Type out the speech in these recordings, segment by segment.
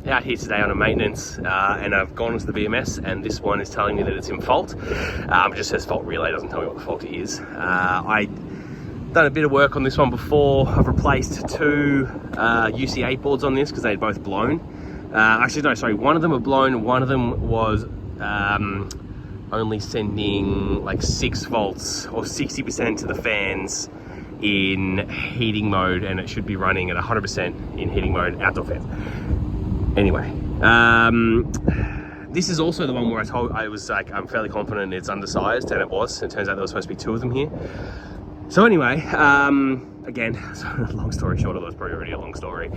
out here today on a maintenance, and I've gone to the BMS, and this one is telling me that it's in fault. It just says fault relay, doesn't tell me what the fault is. I done a bit of work on this one before. I've replaced two UC8 boards on this because they'd both blown. Actually, no, sorry, one of them were blown, one of them was only sending like 6 volts or 60% to the fans in heating mode, and it should be running at 100% in heating mode, outdoor fans. Anyway, this is also the one where I was like, I'm fairly confident it's undersized, and it was. It turns out there was supposed to be 2 of them here. So anyway, again, long story short, although it's probably already a long story,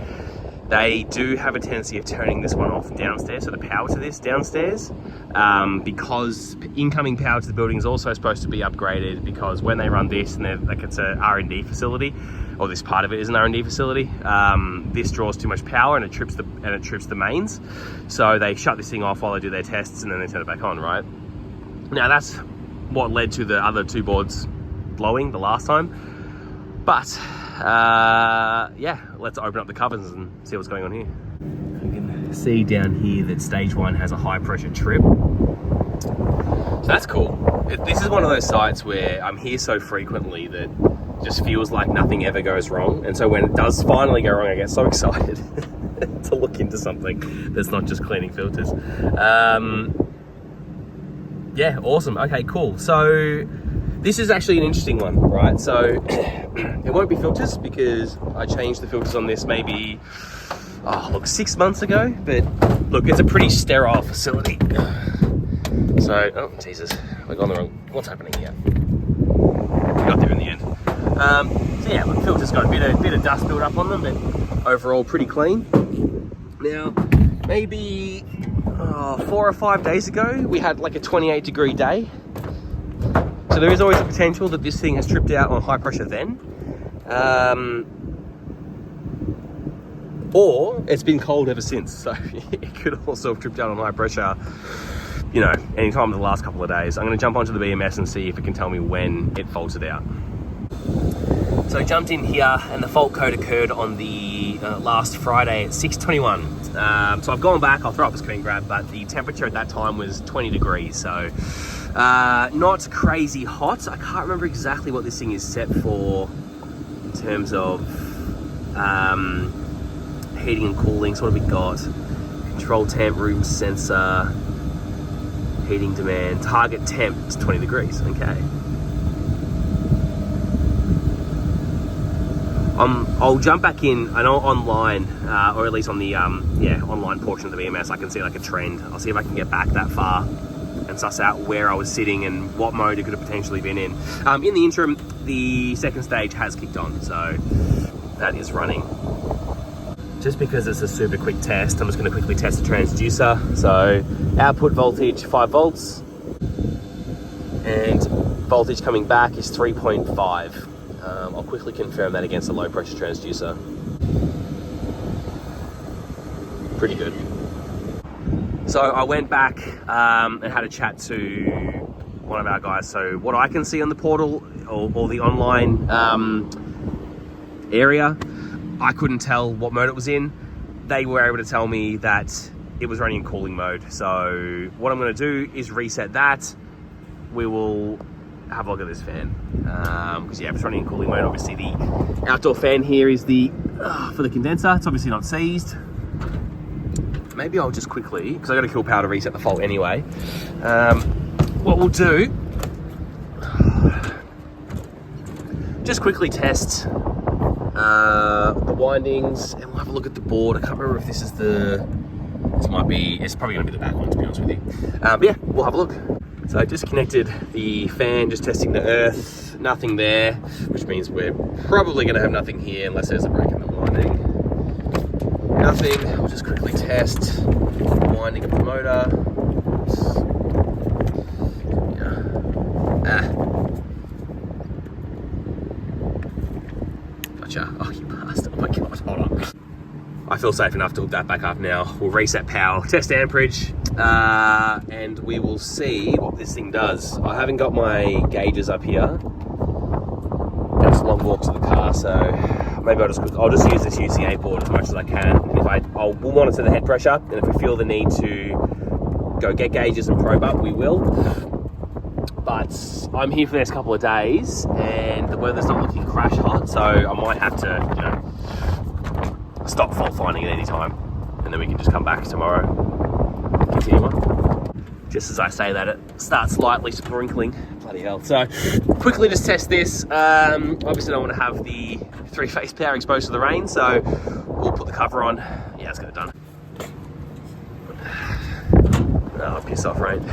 they do have a tendency of turning this one off downstairs, so the power to this downstairs, because incoming power to the building is also supposed to be upgraded, because when they run this, and they're like, it's a R&D facility, or this part of it is an R&D facility, this draws too much power and it trips the mains. So they shut this thing off while they do their tests, and then they turn it back on, right? Now that's what led to the other 2 boards blowing the last time. But yeah, let's open up the covers and see what's going on here. You can see down here that stage 1 has a high pressure trip. So that's cool. This is one of those sites where I'm here so frequently that it just feels like nothing ever goes wrong. And so when it does finally go wrong, I get so excited to look into something that's not just cleaning filters. Yeah, awesome. Okay, cool. So this is actually an interesting one, right? So it won't be filters, because I changed the filters on this maybe, 6 months ago. But look, it's a pretty sterile facility. So, oh Jesus, we've gone the wrong. What's happening here? We got there in the end. So yeah, look, filters got a bit of dust built up on them, but overall pretty clean. Now, maybe 4 or 5 days ago, we had like a 28-degree day. So there is always a potential that this thing has tripped out on high pressure then. Or it's been cold ever since. So it could also have tripped out on high pressure, you know, any time in the last couple of days. I'm going to jump onto the BMS and see if it can tell me when it faulted out. So I jumped in here, and the fault code occurred on the last Friday at 6:21. So I've gone back, I'll throw up a screen grab, but the temperature at that time was 20 degrees. So not crazy hot. I can't remember exactly what this thing is set for in terms of heating and cooling. So what have we got? Control temp, room sensor, heating demand, target temp is 20 degrees, okay. I'll jump back in, I know online, or at least on the online portion of the BMS, I can see like a trend. I'll see if I can get back that far and suss out where I was sitting and what mode it could have potentially been in. In the interim, the second stage has kicked on, so that is running. Just because it's a super quick test, I'm just going to quickly test the transducer. So output voltage 5 volts, and voltage coming back is 3.5. I'll quickly confirm that against the low pressure transducer. Pretty good. So I went back and had a chat to one of our guys. So what I can see on the portal or the online area, I couldn't tell what mode it was in. They were able to tell me that it was running in cooling mode. So what I'm going to do is reset that. We will have a look at this fan, because yeah, it's running in cooling mode. Obviously the outdoor fan here is the for the condenser. It's obviously not seized. Maybe I'll just quickly, because I got to kill power to reset the fault anyway. What we'll do, just quickly test the windings, and we'll have a look at the board. I can't remember if this is it's probably going to be the back one, to be honest with you. But yeah, we'll have a look. So I just connected the fan, just testing the earth, nothing there, which means we're probably going to have nothing here unless there's a break in the winding. Nothing. I'll just quickly test the winding of the motor. Gotcha. Oh, you bastard. Oh my god, hold on. I feel safe enough to hook that back up now. We'll reset power, test amperage, and we will see what this thing does. I haven't got my gauges up here. Got a long walk to the car, so maybe I'll just use this UCA board as much as I can. We'll monitor the head pressure, and if we feel the need to go get gauges and probe up, we will. But I'm here for the next couple of days, and the weather's not looking crash hot, so I might have to, stop fault finding at any time, and then we can just come back tomorrow, continue on. Just as I say that, it starts lightly sprinkling. Bloody hell. So quickly just test this. Obviously don't want to have the three-phase power exposed to the rain, so we'll put the cover on. Yeah, let's get it done. Oh, piss off, rain.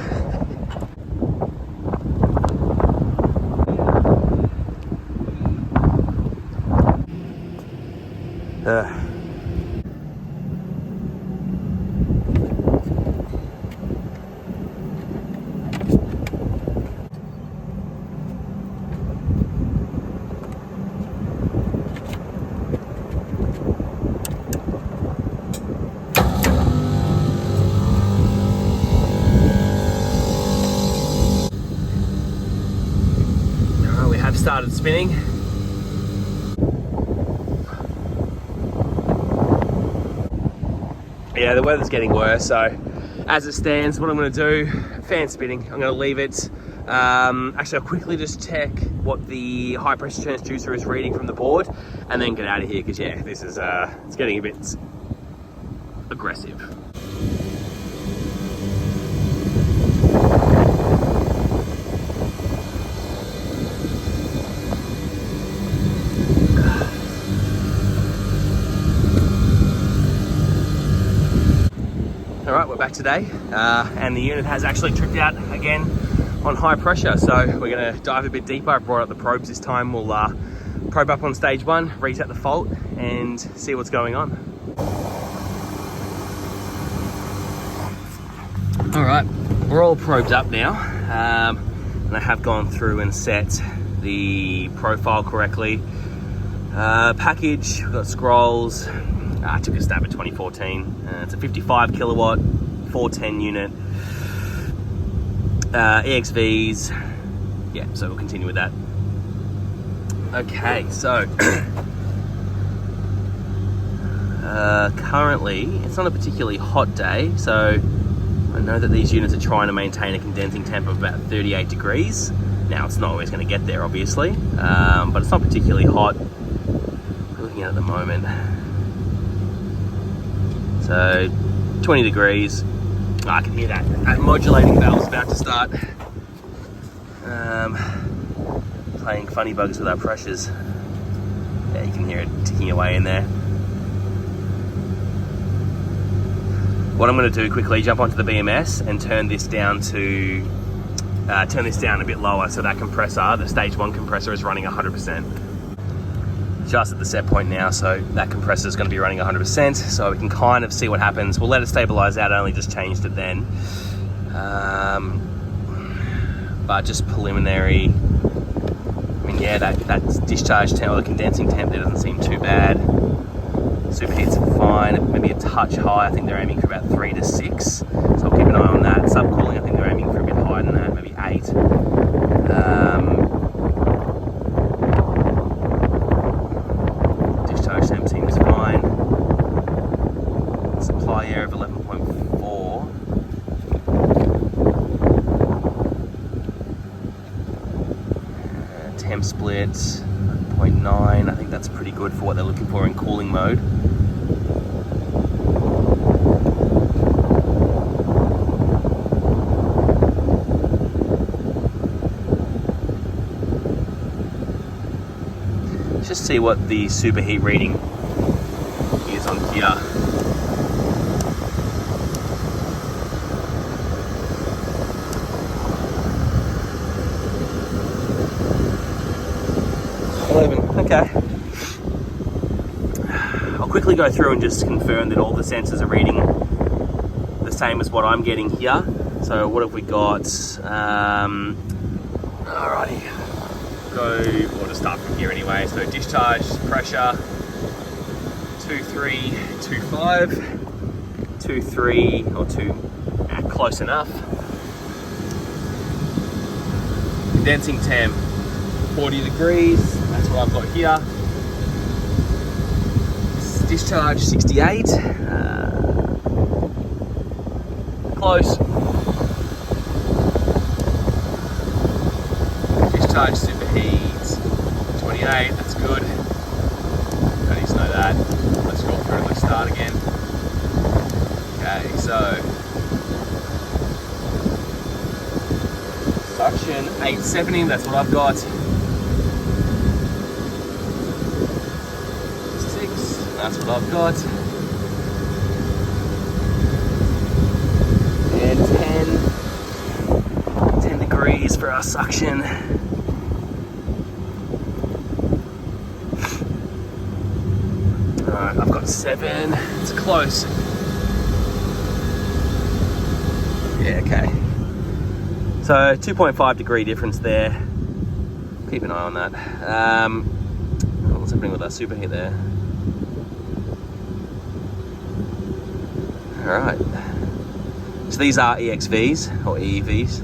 Started spinning. Yeah, the weather's getting worse, so as it stands, what I'm going to do, fan spinning, I'm going to leave it. Actually, I'll quickly just check what the high pressure transducer is reading from the board, and then get out of here, because yeah, this is it's getting a bit aggressive. Alright, we're back today, and the unit has actually tripped out again on high pressure, so we're going to dive a bit deeper. I brought up the probes this time. We'll probe up on stage 1, reset the fault, and see what's going on. Alright, we're all probed up now, and I have gone through and set the profile correctly. Package, we've got scrolls. I took a stab at 2014. It's a 55 kilowatt, 410 unit. EXVs. Yeah, so we'll continue with that. Okay, so currently it's not a particularly hot day, so I know that these units are trying to maintain a condensing temp of about 38 degrees. Now it's not always going to get there, obviously, but it's not particularly hot. We're looking at the moment. So 20 degrees. Oh, I can hear that modulating valve's about to start playing funny bugs with our pressures. Yeah, you can hear it ticking away in there. What I'm going to do quickly, jump onto the BMS and turn this down to a bit lower, so that compressor, the stage 1 compressor, is running 100%. Just at the set point now, so that compressor is going to be running 100%, so we can kind of see what happens. We'll let it stabilize out. I only just changed it then, but just preliminary. I mean, yeah, that discharge temp or the condensing temp there doesn't seem too bad. Superheats are fine, maybe a touch high. I think they're aiming for about 3 to 6, so I'll keep an eye on that. Subcooling, I think they're aiming for a bit higher than that, maybe 8. Discharge temp seems fine. Supply air of 11.4. Temp split 0.9. I think that's pretty good for what they're looking for in cooling mode. Let's just see what the superheat reading is on here. Okay. I'll quickly go through and just confirm that all the sensors are reading the same as what I'm getting here. So what have we got? Alrighty. We'll just start from here anyway. So discharge pressure 2325, 23 or 2, close enough. Condensing temp 40 degrees. That's what I've got here. Discharge 68. Close. Discharge superheat 28. That's good. Don't need to know that. Let's scroll through and let's start again. Okay, so suction 870. That's what I've got. 6. That's what I've got. And 10 degrees for our suction. Alright, I've got 7. It's close. Yeah, okay. So 2.5 degree difference there. Keep an eye on that. What's happening with our superheat there? Alright. So these are EXVs or EEVs.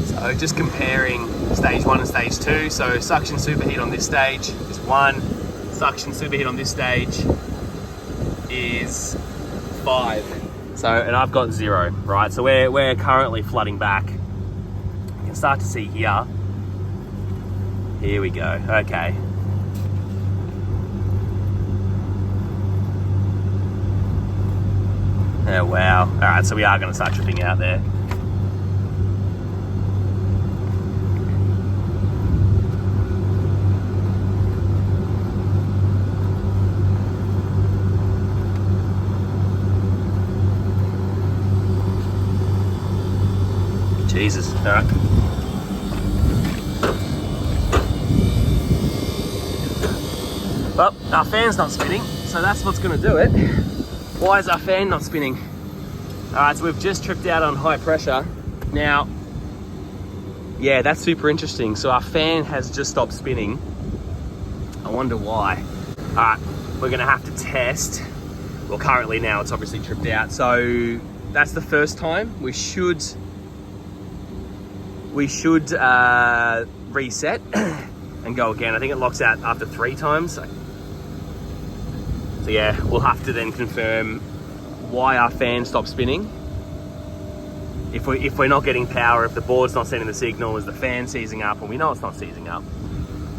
So just comparing stage 1 and stage 2. So suction superheat on this stage is 1. Suction superheat on this stage is 5. So, and I've got 0, right? So we're currently flooding back. You can start to see here. Here we go, okay. Oh, wow. All right, so we are gonna start tripping out there. Jesus, all right. Well, our fan's not spinning, so that's what's gonna do it. Why is our fan not spinning? All right, so we've just tripped out on high pressure. Now, yeah, that's super interesting. So our fan has just stopped spinning. I wonder why. All right, we're gonna have to test. Well, currently now it's obviously tripped out. So that's the first time. We should reset and go again. I think it locks out after 3 times. So yeah, we'll have to then confirm why our fan stopped spinning. If we're not getting power, if the board's not sending the signal, is the fan seizing up? And we know it's not seizing up.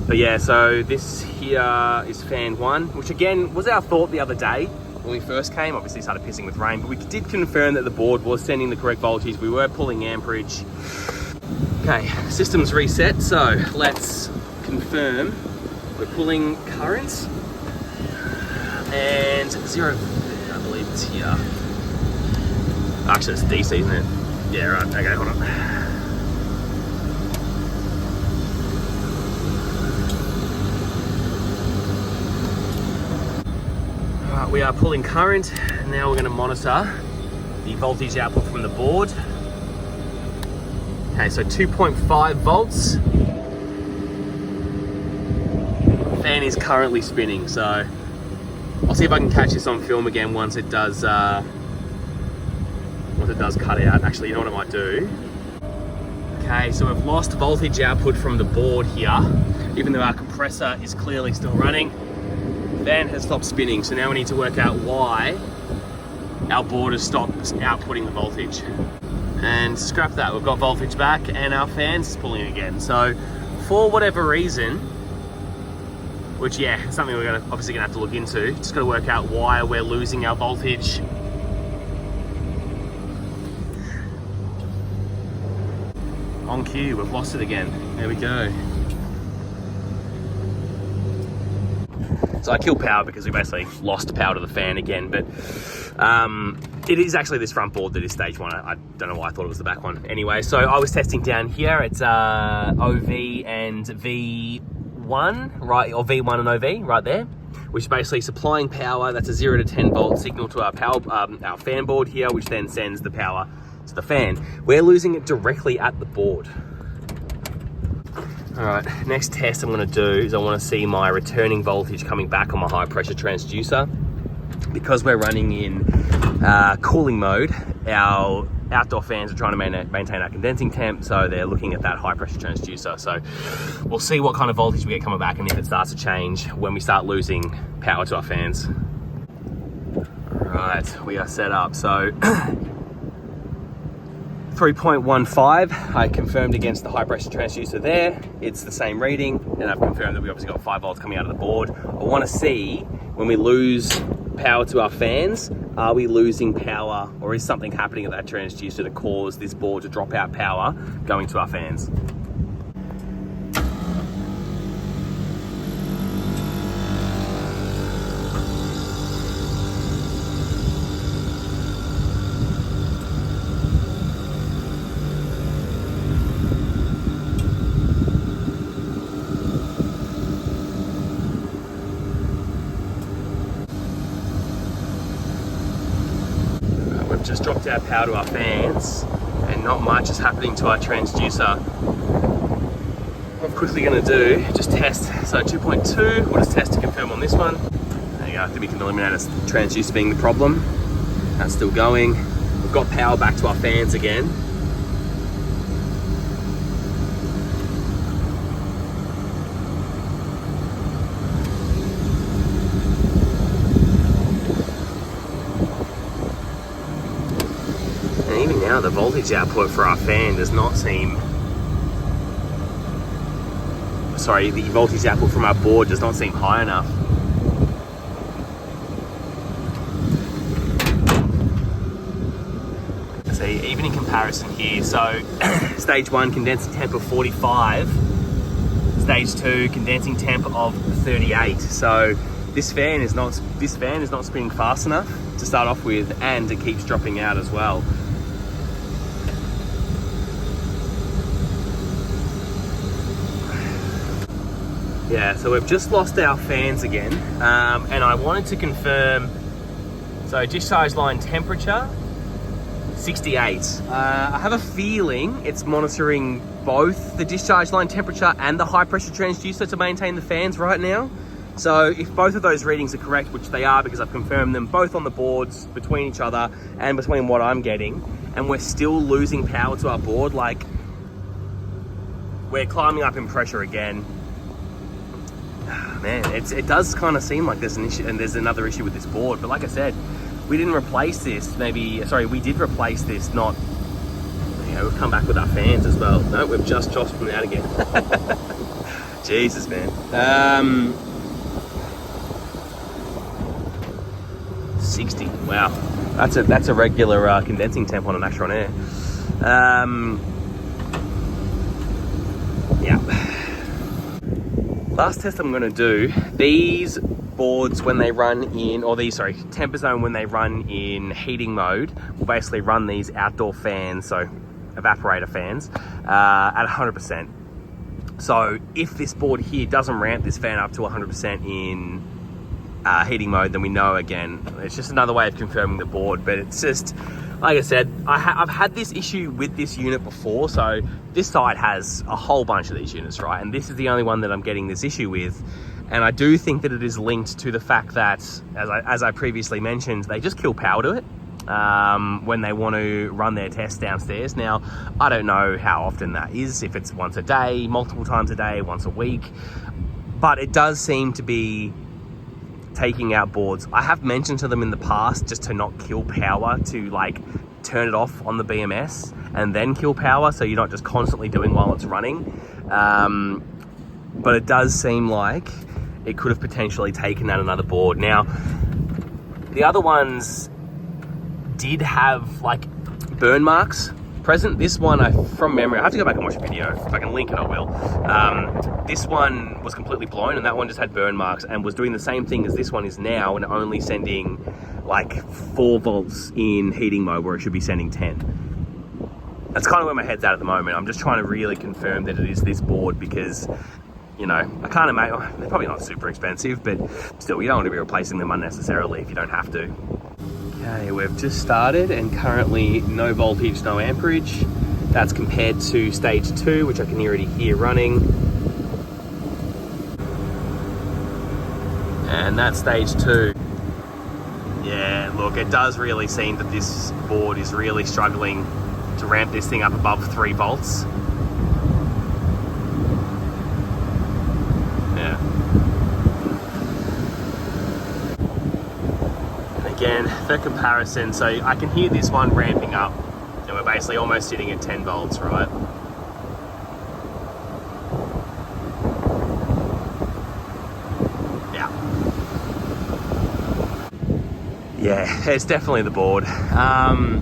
But yeah, so this here is fan 1, which again was our thought the other day when we first came. Obviously started pissing with rain, but we did confirm that the board was sending the correct voltage. We were pulling amperage. Okay, system's reset, so let's confirm. We're pulling current and 0, I believe it's here. Actually, it's DC, isn't it? Yeah, right, okay, hold on. Alright, we are pulling current, and now we're going to monitor the voltage output from the board. Okay, so 2.5 volts. Fan is currently spinning, so I'll see if I can catch this on film again once it does cut out. Actually, you know what I might do? Okay, so we've lost voltage output from the board here, even though our compressor is clearly still running. Fan has stopped spinning, so now we need to work out why our board has stopped outputting the voltage. And scrap that, we've got voltage back and our fan's pulling again. So for whatever reason, which yeah, it's something we're obviously gonna have to look into, just gotta work out why we're losing our voltage. On cue, we've lost it again. There we go. So I killed power because we basically lost power to the fan again, but it is actually this front board that is stage 1. I don't know why I thought it was the back one. Anyway, so I was testing down here. It's OV and V1, right, or V1 and OV right there, which is basically supplying power. That's a 0 to 10 volt signal to our power, our fan board here, which then sends the power to the fan. We're losing it directly at the board. All right, next test I'm gonna do is I wanna see my returning voltage coming back on my high pressure transducer. Because we're running in cooling mode, our outdoor fans are trying to maintain our condensing temp, so they're looking at that high pressure transducer. So we'll see what kind of voltage we get coming back and if it starts to change when we start losing power to our fans. Right, we are set up. So 3.15, I confirmed against the high pressure transducer there. It's the same reading, and I've confirmed that we obviously got 5 volts coming out of the board. I want to see when we lose power to our fans, are we losing power, or is something happening at that transducer to cause this board to drop out power going to our fans? Just dropped our power to our fans and not much is happening to our transducer. What I'm quickly going to do, just test. So 2.2, we'll just test to confirm on this one. There you go, I think we can eliminate a transducer being the problem. That's still going. We've got power back to our fans again. Even now, the voltage output for our fan does not seem... Sorry, the voltage output from our board does not seem high enough. See, even in comparison here, so stage 1 condensing temp of 45, stage 2 condensing temp of 38. So this fan is not spinning fast enough to start off with, and it keeps dropping out as well. Yeah, so we've just lost our fans again, and I wanted to confirm, so discharge line temperature, 68. I have a feeling it's monitoring both the discharge line temperature and the high pressure transducer to maintain the fans right now. So if both of those readings are correct, which they are because I've confirmed them both on the boards between each other and between what I'm getting, and we're still losing power to our board, like we're climbing up in pressure again. Man, it does kind of seem like there's an issue, and there's another issue with this board. But like I said, we didn't replace this. We did replace this. Not, we've come back with our fans as well. No, we've just dropped them out again. Jesus, man. 60. Wow, that's a regular condensing temp on an Actron Air. Yeah. Last test I'm going to do, these boards when they run in, Temperzone when they run in heating mode, will basically run these outdoor fans, so evaporator fans, at 100%. So if this board here doesn't ramp this fan up to 100% in heating mode, then we know, again, it's just another way of confirming the board. But it's just, like I said, I've had this issue with this unit before. So this site has a whole bunch of these units, right? And this is the only one that I'm getting this issue with. And I do think that it is linked to the fact that, as I previously mentioned, they just kill power to it when they want to run their tests downstairs. Now, I don't know how often that is, if it's once a day, multiple times a day, once a week, but it does seem to be taking out boards. I have mentioned to them in the past just to not kill power, to like turn it off on the BMS and then kill power, so you're not just constantly doing while it's running. But it does seem like it could have potentially taken out another board. Now, the other ones did have like burn marks present. This one, from memory, I have to go back and watch a video. If I can link it, I will. This one was completely blown, and that one just had burn marks and was doing the same thing as this one is now, and only sending like 4 volts in heating mode where it should be sending 10. That's kind of where my head's at the moment. I'm just trying to really confirm that it is this board, because, you know, I can't imagine, they're probably not super expensive, but still, you don't want to be replacing them unnecessarily if you don't have to. Okay, we've just started, and currently no voltage, no amperage. That's compared to stage 2, which I can already hear running. And that's stage 2. Yeah, look, it does really seem that this board is really struggling to ramp this thing up above 3 volts. Yeah. And again, for comparison, so I can hear this one ramping up, and we're basically almost sitting at 10 volts, right? Yeah, it's definitely the board. That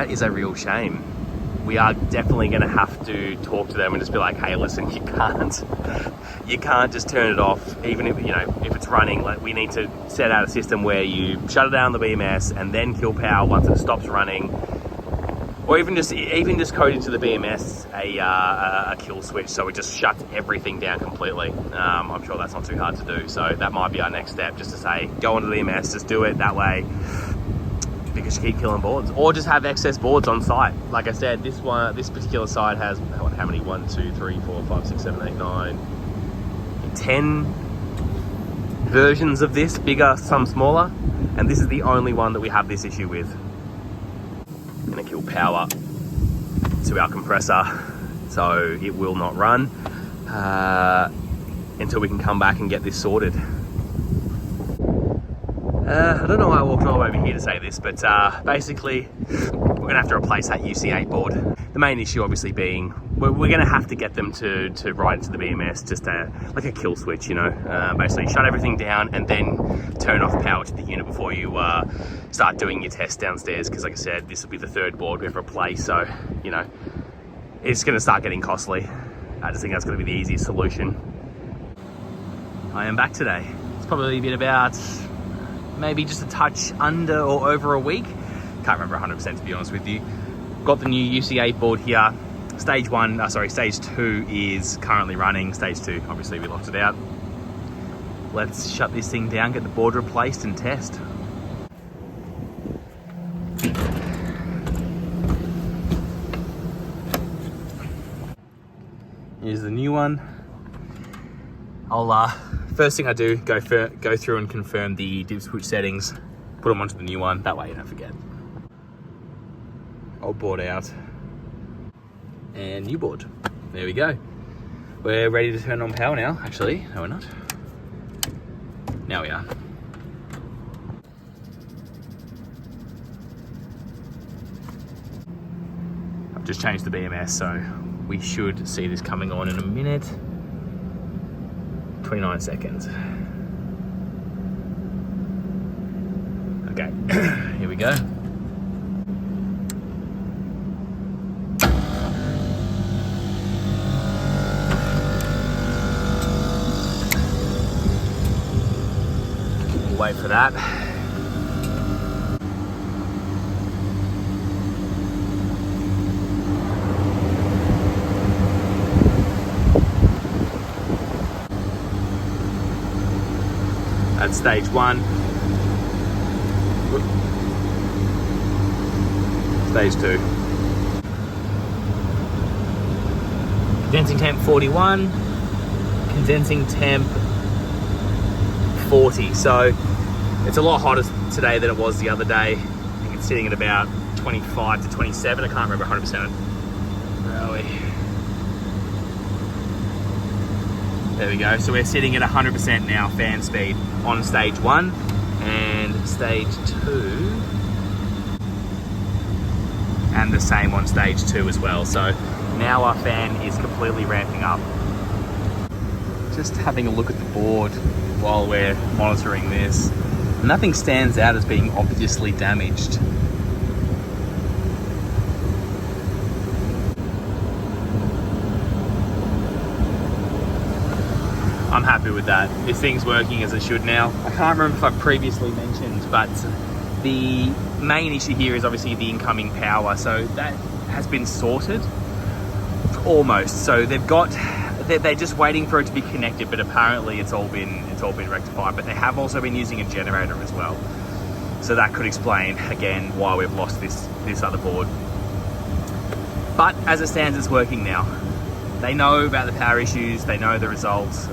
is a real shame. We are definitely going to have to talk to them and just be like, hey, listen, you can't just turn it off, even if, you know, if it's running. Like, we need to set out a system where you shut it down the BMS and then kill power once it stops running, or even just code into the BMS a kill switch, so it just shuts everything down completely. I'm sure that's not too hard to do, so that might be our next step, just to say, go onto the BMS, just do it that way, because you keep killing boards, or just have excess boards on site. Like I said, this particular site has how many? 1, 2, 3, 4, 5, 6, 7, 8, 9, 10 versions of this, bigger, some smaller, and this is the only one that we have this issue with. Going to kill power to our compressor, so it will not run until we can come back and get this sorted. I don't know why I walked all the way over here to say this, but basically we're going to have to replace that UC8 board. The main issue obviously being we're going to have to get them to write into the BMS just like a kill switch, you know, basically shut everything down and then turn off power to the unit before you start doing your tests downstairs, because like I said, this will be the 3rd board we've replaced, so you know it's going to start getting costly. I just think that's going to be the easiest solution. I am back today. It's probably been about maybe just a touch under or over a week. Can't remember 100% to be honest with you. Got the new UC8 board here. Stage 2 is currently running. Stage 2, obviously we locked it out. Let's shut this thing down, get the board replaced and test. Here's the new one. I'll first thing I do, go through and confirm the dip switch settings, put them onto the new one, that way you don't forget. Old board out, and new board. There we go. We're ready to turn on power now. Actually, no we're not. Now we are. I've just changed the BMS, so we should see this coming on in a minute. 29 seconds. Okay, here we go. We'll wait for that. That's stage 1. Stage 2. Condensing temp 41. Condensing temp 40. So it's a lot hotter today than it was the other day. I think it's sitting at about 25 to 27. I can't remember 100%. Where are we? There we go. So we're sitting at 100% now, fan speed, on stage 1, and stage 2, and the same on stage 2 as well. So now our fan is completely ramping up. Just having a look at the board while we're monitoring this. Nothing stands out as being obviously damaged. I'm happy with that. This thing's working as it should now. I can't remember if I previously mentioned, but the main issue here is obviously the incoming power. So that has been sorted, almost. So they're just waiting for it to be connected, but apparently it's all been rectified. But they have also been using a generator as well. So that could explain again why we've lost this other board. But as it stands, it's working now. They know about the power issues, they know the results.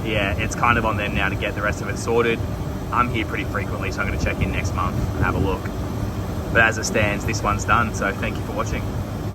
Yeah, it's kind of on them now to get the rest of it sorted. I'm here pretty frequently, so I'm going to check in next month and have a look. But as it stands, this one's done, so thank you for watching.